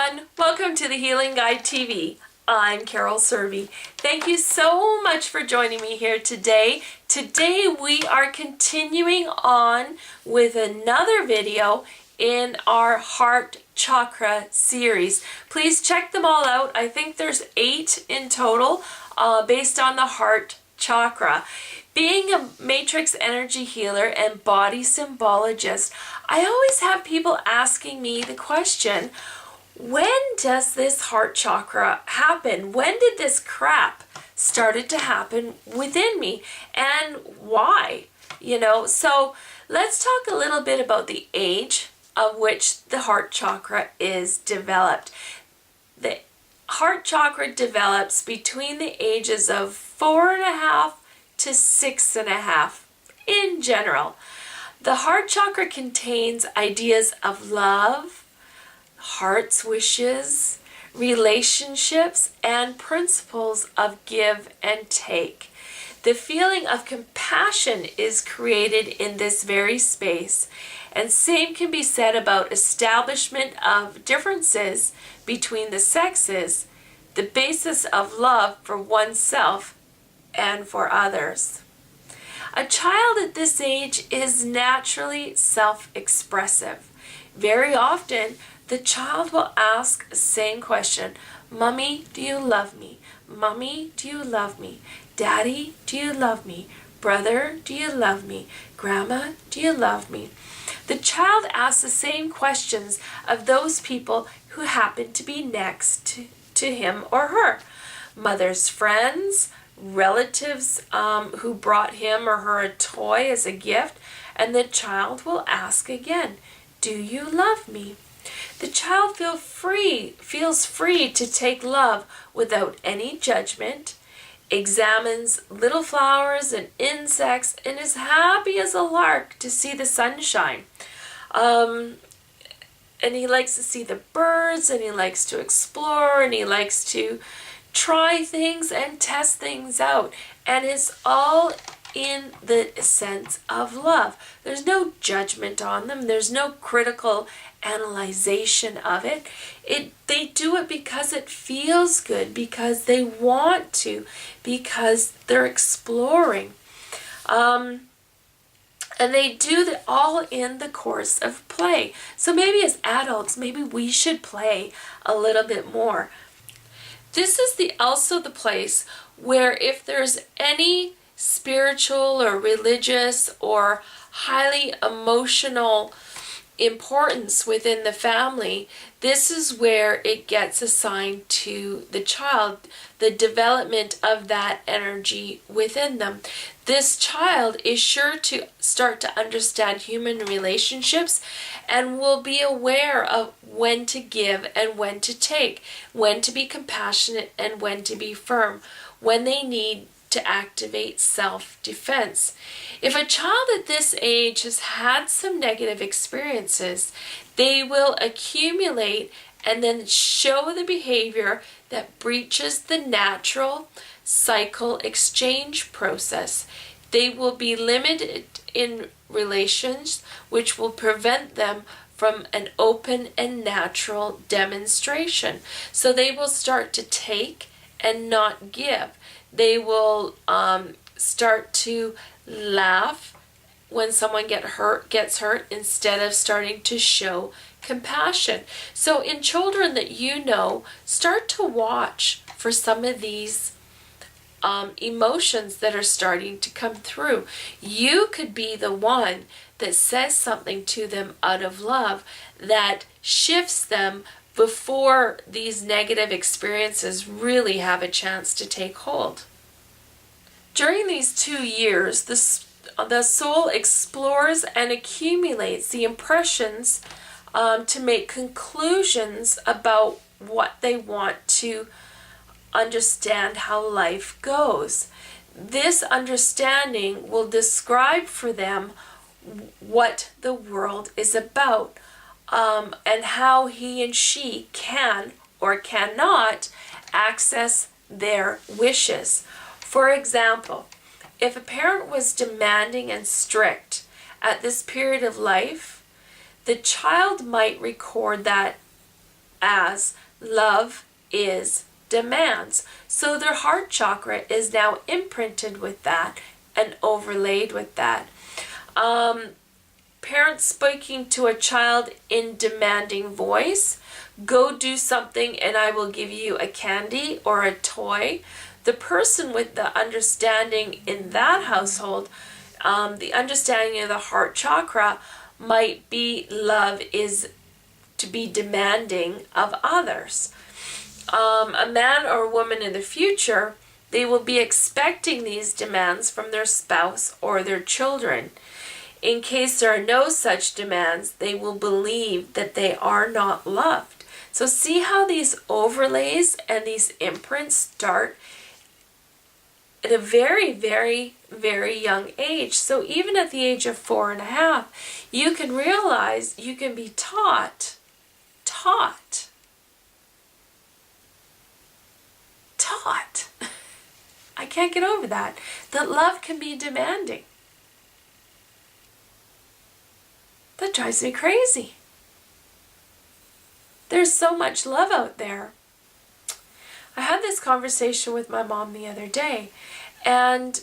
everyone, welcome to the Healing Guide TV. I'm Carol Servey. Thank you so much for joining me here today. Today we are continuing on with another video in our Heart Chakra series. Please check them all out. I think there's 8 in total based on the Heart Chakra. Being a matrix energy healer and body symbologist, I always have people asking me the question, when does this heart chakra happen? When did this crap started to happen within me? And why? So let's talk a little bit about the age of which the heart chakra is developed. The heart chakra develops between the ages of 4.5 to 6.5 in general. The heart chakra contains ideas of love, heart's wishes, relationships, and principles of give and take. The feeling of compassion is created in this very space, and same can be said about establishment of differences between the sexes, the basis of love for oneself and for others. A child at this age is naturally self-expressive. Very often, the child will ask the same question, Mommy, do you love me? Mommy, do you love me? Daddy, do you love me? Brother, do you love me? Grandma, do you love me? The child asks the same questions of those people who happen to be next to him or her. Mother's friends, relatives who brought him or her a toy as a gift, and the child will ask again, do you love me? The child feels free to take love without any judgment, examines little flowers and insects, and is happy as a lark to see the sunshine. And he likes to see the birds, and he likes to explore, and he likes to try things and test things out, and it's all in the sense of love. There's no judgment on them. There's no critical analyzation of it. They do it because it feels good, because they want to, because they're exploring. And they do that all in the course of play. So maybe as adults, maybe we should play a little bit more. This is also the place where if there's any spiritual or religious or highly emotional importance within the family, this is where it gets assigned to the child, the development of that energy within them. This child is sure to start to understand human relationships and will be aware of when to give and when to take, when to be compassionate and when to be firm, when they need to activate self-defense. If a child at this age has had some negative experiences, they will accumulate and then show the behavior that breaches the natural cycle exchange process. They will be limited in relations, which will prevent them from an open and natural demonstration. So they will start to take and not give. They will start to laugh when someone gets hurt instead of starting to show compassion. So in children that you know, start to watch for some of these emotions that are starting to come through. You could be the one that says something to them out of love that shifts them before these negative experiences really have a chance to take hold. During these 2 years, the soul explores and accumulates the impressions to make conclusions about what they want to understand how life goes. This understanding will describe for them what the world is about, and how he and she can or cannot access their wishes. For example, if a parent was demanding and strict at this period of life, the child might record that as love is demands. So their heart chakra is now imprinted with that and overlaid with that. Parents speaking to a child in demanding voice, go do something and I will give you a candy or a toy. The person with the understanding in that household, the understanding of the heart chakra might be love is to be demanding of others. A man or woman in the future, they will be expecting these demands from their spouse or their children. In case there are no such demands, they will believe that they are not loved. So see how these overlays and these imprints start at a very, very, very young age. So even at the age of 4.5, you can realize you can be taught. I can't get over that love can be demanding. That drives me crazy. There's so much love out there. I had this conversation with my mom the other day, and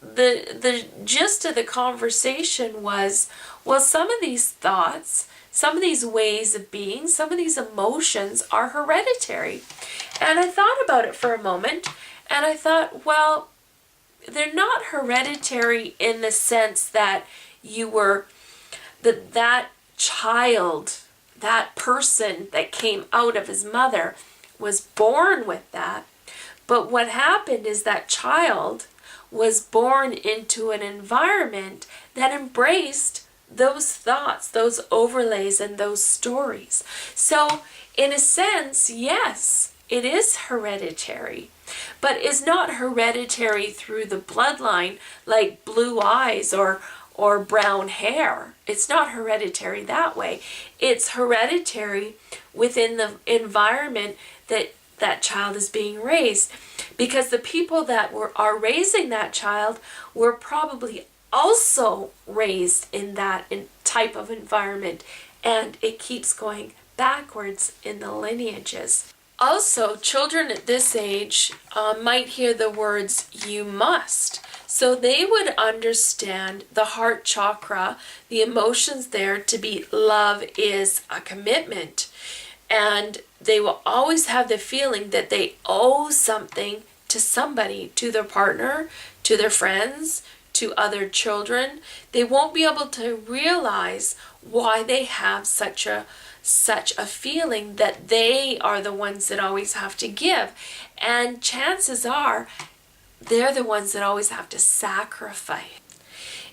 the gist of the conversation was, well, some of these thoughts, some of these ways of being, some of these emotions are hereditary. And I thought about it for a moment, and I thought, well, they're not hereditary in the sense that you were, that child, that person that came out of his mother was born with that. But what happened is that child was born into an environment that embraced those thoughts, those overlays, and those stories. So in a sense, yes, it is hereditary, but it's not hereditary through the bloodline like blue eyes or brown hair. It's not hereditary that way. It's hereditary within the environment that that child is being raised, because the people that are raising that child were probably also raised in that type of environment, and it keeps going backwards in the lineages. Also, children at this age might hear the words "you must," so they would understand the heart chakra, the emotions there, to be love is a commitment, and they will always have the feeling that they owe something to somebody, to their partner, to their friends, to other children. They won't be able to realize why they have such a feeling that they are the ones that always have to give. And chances are they're the ones that always have to sacrifice.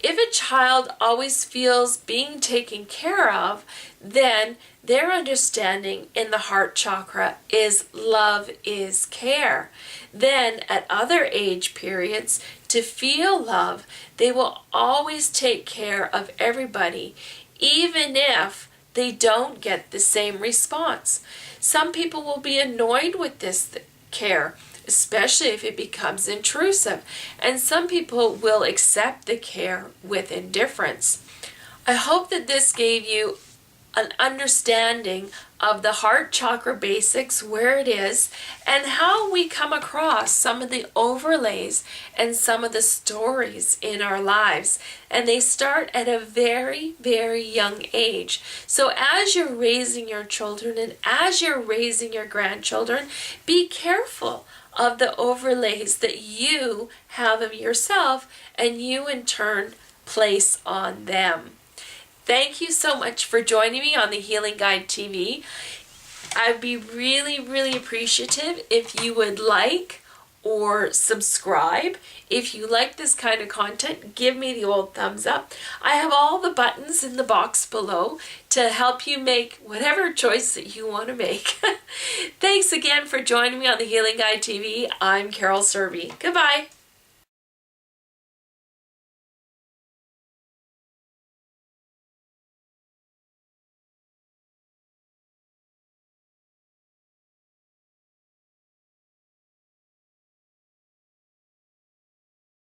If a child always feels being taken care of, then their understanding in the heart chakra is love is care. Then at other age periods, to feel love, they will always take care of everybody, even if they don't get the same response. Some people will be annoyed with this care, especially if it becomes intrusive, and some people will accept the care with indifference. I hope that this gave you an understanding of the heart chakra basics, where it is, and how we come across some of the overlays and some of the stories in our lives. And they start at a very, very young age. So as you're raising your children and as you're raising your grandchildren, be careful of the overlays that you have of yourself and you in turn place on them. Thank you so much for joining me on the Healing Guide TV. I'd be really, really appreciative if you would like or subscribe. If you like this kind of content, give me the old thumbs up. I have all the buttons in the box below to help you make whatever choice that you want to make. Thanks again for joining me on the Healing Guide TV. I'm Carol Serby. Goodbye.